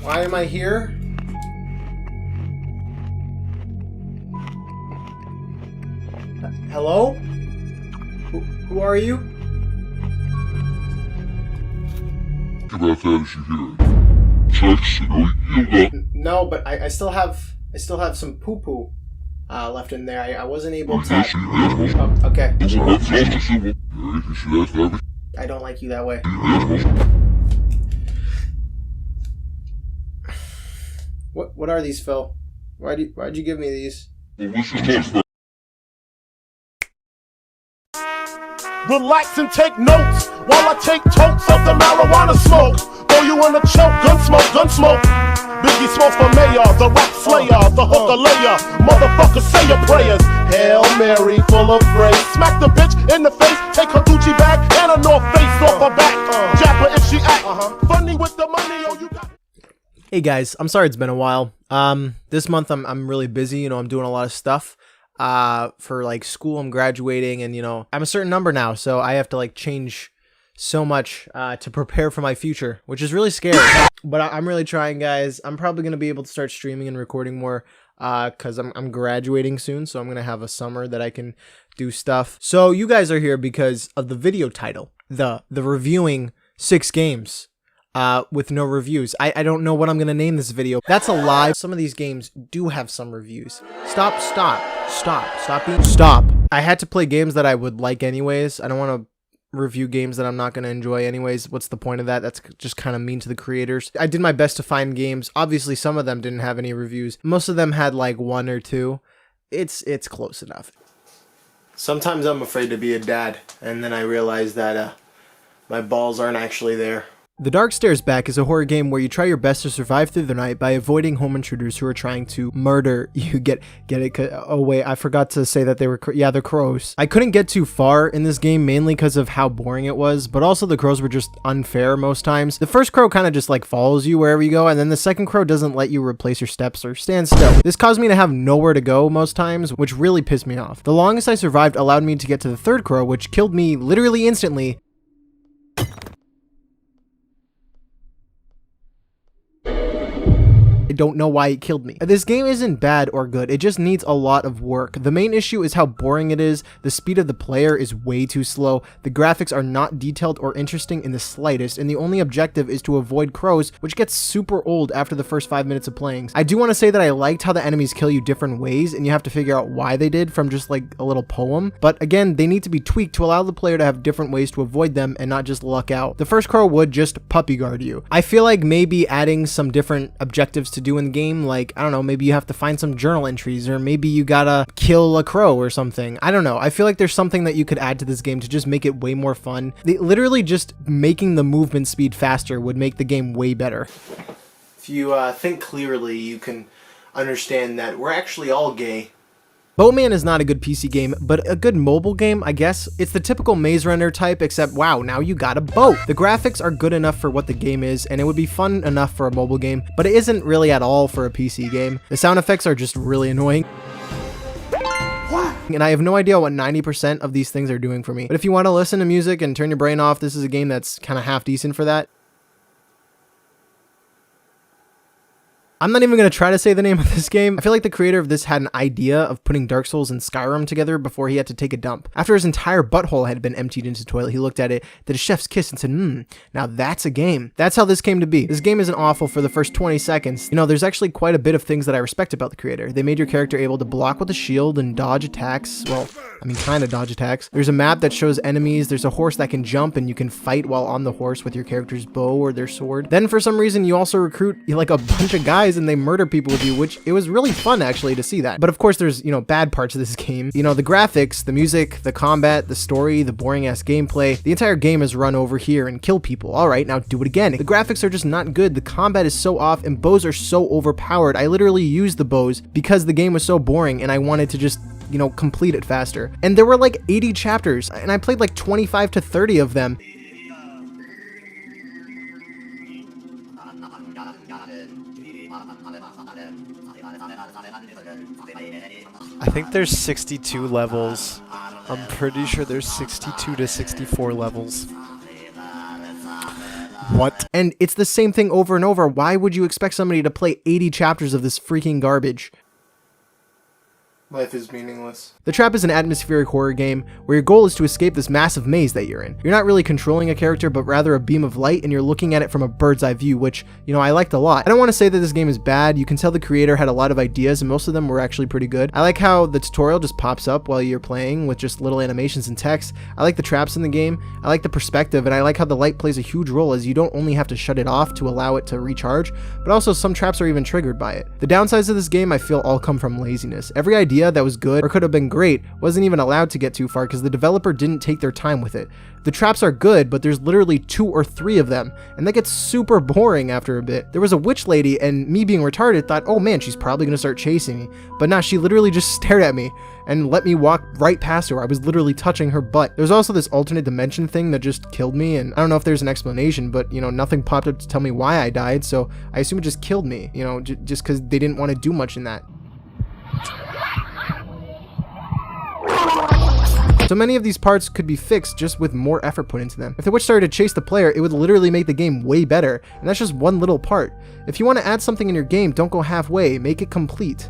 Why am I here? Hello? Who are you? No, but I still have some poo-poo left in there. I wasn't able to. Oh, okay. I don't like you that way. What are these, Phil? Why'd you give me these? Relax and take notes while I take totes of the marijuana smoke. Throw you in a choke, gun smoke. Biggie Smoke for mayor, the rap slayer, the hooker layer. Motherfucker, say your prayers. Hail Mary, full of grace. Smack the bitch in the face, take her Gucci bag and a North Face off her back. Jab her if she act funny with the money. Oh, you got. Hey guys, I'm sorry it's been a while. This month I'm really busy. You know, I'm doing a lot of stuff. For like school, I'm graduating, and you know, I'm a certain number now, so I have to like change so much to prepare for my future, which is really scary. But I'm really trying, guys. I'm probably gonna be able to start streaming and recording more because I'm graduating soon, so I'm gonna have a summer that I can do stuff. So you guys are here because of the video title, the reviewing 6 games with no reviews. I don't know what I'm gonna name this video. That's a lie. Some of these games do have some reviews. Stop. I had to play games that I would like anyways. I don't want to review games that I'm not going to enjoy anyways. What's the point of that? That's just kind of mean to the creators. I did my best to find games. Obviously, some of them didn't have any reviews. Most of them had like 1 or 2. It's close enough. Sometimes I'm afraid to be a dad, and then I realize that my balls aren't actually there. The Dark Stairs Back is a horror game where you try your best to survive through the night by avoiding home intruders who are trying to murder you. Get it? Oh wait, I forgot to say that they were, yeah, they're crows. I couldn't get too far in this game, mainly because of how boring it was, but also the crows were just unfair most times. The first crow kind of just like follows you wherever you go, and then the second crow doesn't let you replace your steps or stand still. This caused me to have nowhere to go most times, which really pissed me off. The longest I survived allowed me to get to the third crow, which killed me literally instantly. I don't know why it killed me. This game isn't bad or good, it just needs a lot of work. The main issue is how boring it is, the speed of the player is way too slow, the graphics are not detailed or interesting in the slightest, and the only objective is to avoid crows, which gets super old after the first 5 minutes of playing. I do want to say that I liked how the enemies kill you different ways, and you have to figure out why they did from just like a little poem, but again, they need to be tweaked to allow the player to have different ways to avoid them and not just luck out. The first crow would just puppy guard you. I feel like maybe adding some different objectives to do in the game, like I don't know, maybe you have to find some journal entries, or maybe you gotta kill a crow or something. I don't know. I feel like there's something that you could add to this game to just make it way more fun. Literally just making the movement speed faster would make the game way better. If you think clearly, you can understand that we're actually all gay. Boatman is not a good PC game, but a good mobile game, I guess. It's the typical Maze Runner type, except wow, now you got a boat. The graphics are good enough for what the game is, and it would be fun enough for a mobile game, but it isn't really at all for a PC game. The sound effects are just really annoying. And I have no idea what 90% of these things are doing for me. But if you want to listen to music and turn your brain off, this is a game that's kind of half decent for that. I'm not even going to try to say the name of this game. I feel like the creator of this had an idea of putting Dark Souls and Skyrim together before he had to take a dump. After his entire butthole had been emptied into the toilet, he looked at it, did a chef's kiss, and said, now that's a game. That's how this came to be. This game isn't awful for the first 20 seconds. You know, there's actually quite a bit of things that I respect about the creator. They made your character able to block with a shield and dodge attacks. Well, I mean, kind of dodge attacks. There's a map that shows enemies. There's a horse that can jump, and you can fight while on the horse with your character's bow or their sword. Then for some reason, you also recruit like a bunch of guys, and they murder people with you, which it was really fun actually to see that. But of course there's, you know, bad parts of this game. You know, the graphics, the music, the combat, the story, the boring ass gameplay. The entire game is run over here and kill people. All right, now do it again. The graphics are just not good. The combat is so off and bows are so overpowered. I literally used the bows because the game was so boring and I wanted to just, you know, complete it faster. And there were like 80 chapters and I played like 25 to 30 of them. I think there's 62 levels. I'm pretty sure there's 62 to 64 levels. What? And it's the same thing over and over. Why would you expect somebody to play 80 chapters of this freaking garbage? Life is meaningless. The Trap is an atmospheric horror game where your goal is to escape this massive maze that you're in. You're not really controlling a character, but rather a beam of light, and you're looking at it from a bird's eye view, which, you know, I liked a lot. I don't want to say that this game is bad. You can tell the creator had a lot of ideas, and most of them were actually pretty good. I like how the tutorial just pops up while you're playing with just little animations and text. I like the traps in the game. I like the perspective, and I like how the light plays a huge role, as you don't only have to shut it off to allow it to recharge, but also some traps are even triggered by it. The downsides of this game I feel all come from laziness. Every idea that was good or could have been great wasn't even allowed to get too far because the developer didn't take their time with it. The traps are good, but there's literally 2 or 3 of them, and that gets super boring after a bit. There was a witch lady, and me being retarded thought, oh man, she's probably gonna start chasing me. But nah, she literally just stared at me and let me walk right past her. I was literally touching her butt. There's also this alternate dimension thing that just killed me, and I don't know if there's an explanation, but you know, nothing popped up to tell me why I died, so I assume it just killed me, you know, just because they didn't want to do much in that. So many of these parts could be fixed just with more effort put into them. If the witch started to chase the player, it would literally make the game way better, and that's just one little part. If you want to add something in your game, don't go halfway, make it complete.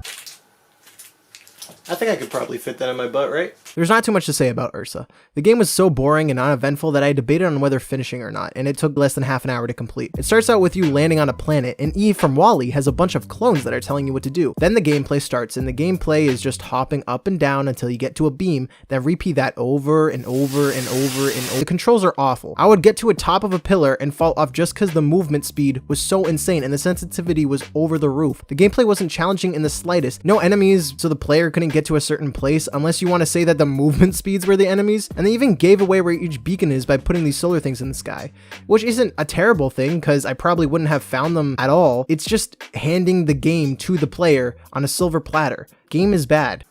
I think I could probably fit that in my butt, right? There's not too much to say about Ursa. The game was so boring and uneventful that I debated on whether finishing or not, and it took less than half an hour to complete. It starts out with you landing on a planet, and Eve from WALL-E has a bunch of clones that are telling you what to do. Then the gameplay starts, and the gameplay is just hopping up and down until you get to a beam, then repeat that over and over and over and over. The controls are awful. I would get to a top of a pillar and fall off just because the movement speed was so insane and the sensitivity was over the roof. The gameplay wasn't challenging in the slightest. No enemies, so the player couldn't get to a certain place unless you want to say that the movement speeds were the enemies, and they even gave away where each beacon is by putting these solar things in the sky, which isn't a terrible thing because I probably wouldn't have found them at all. It's just handing the game to the player on a silver platter. Game is bad.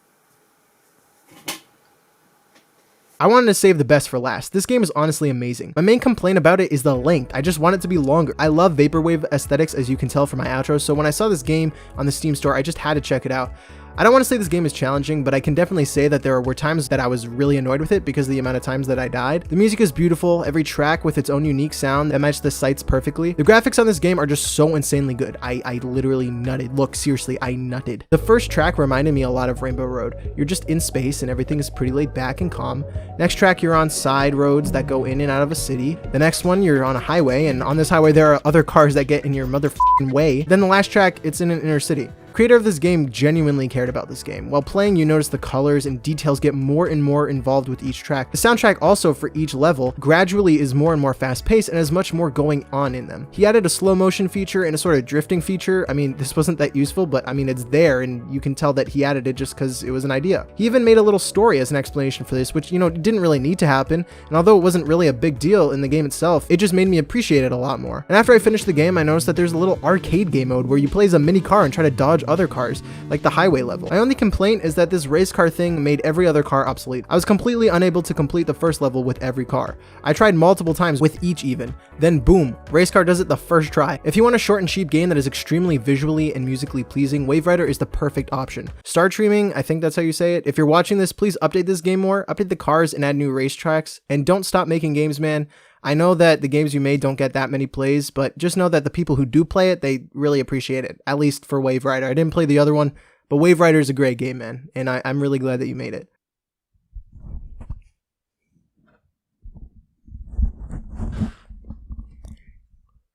I wanted to save the best for last. This game is honestly amazing. My main complaint about it is the length. I just want it to be longer. I love vaporwave aesthetics, as you can tell from my outro, so when I saw this game on the Steam store, I just had to check it out. I don't want to say this game is challenging, but I can definitely say that there were times that I was really annoyed with it because of the amount of times that I died. The music is beautiful, every track with its own unique sound that matches the sights perfectly. The graphics on this game are just so insanely good. I literally nutted. Look, seriously, I nutted. The first track reminded me a lot of Rainbow Road. You're just in space and everything is pretty laid back and calm. Next track, you're on side roads that go in and out of a city. The next one, you're on a highway, and on this highway there are other cars that get in your motherfucking way. Then the last track, it's in an inner city. Creator of this game genuinely cared about this game. While playing, you notice the colors and details get more and more involved with each track. The soundtrack also for each level gradually is more and more fast-paced and has much more going on in them. He added a slow motion feature and a sort of drifting feature. I mean, this wasn't that useful, but I mean, it's there and you can tell that he added it just because it was an idea. He even made a little story as an explanation for this, which, you know, didn't really need to happen. And although it wasn't really a big deal in the game itself, it just made me appreciate it a lot more. And after I finished the game, I noticed that there's a little arcade game mode where you play as a mini car and try to dodge other cars, like the highway level. My only complaint is that this race car thing made every other car obsolete. I was completely unable to complete the first level with every car. I tried multiple times with each even. Then boom, race car does it the first try. If you want a short and cheap game that is extremely visually and musically pleasing, Wave Rider is the perfect option. Star Streaming, I think that's how you say it. If you're watching this, please update this game more, update the cars and add new racetracks, and don't stop making games, man. I know that the games you made don't get that many plays, but just know that the people who do play it, they really appreciate it, at least for Wave Rider. I didn't play the other one, but Wave Rider is a great game, man, and I'm really glad that you made it.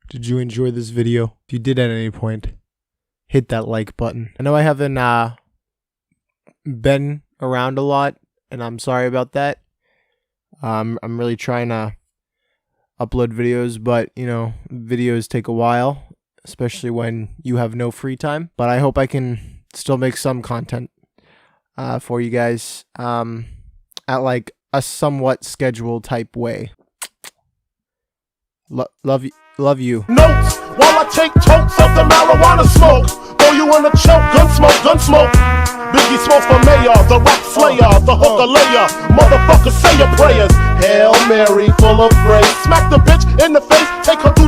Did you enjoy this video? If you did at any point, hit that like button. I know I haven't been around a lot, and I'm sorry about that. I'm really trying to upload videos, but you know, videos take a while, especially when you have no free time. But I hope I can still make some content for you guys at like a somewhat scheduled type way. Love you. Notes while I take totes of the marijuana smoke. Throw you in a choke, gun smoke. Biggie Smoke for mayor, the rap slayer, the hooker layer. Motherfucker, say your prayers. Hail Mary, full of grace. Smack the bitch in the face, take her Gucci.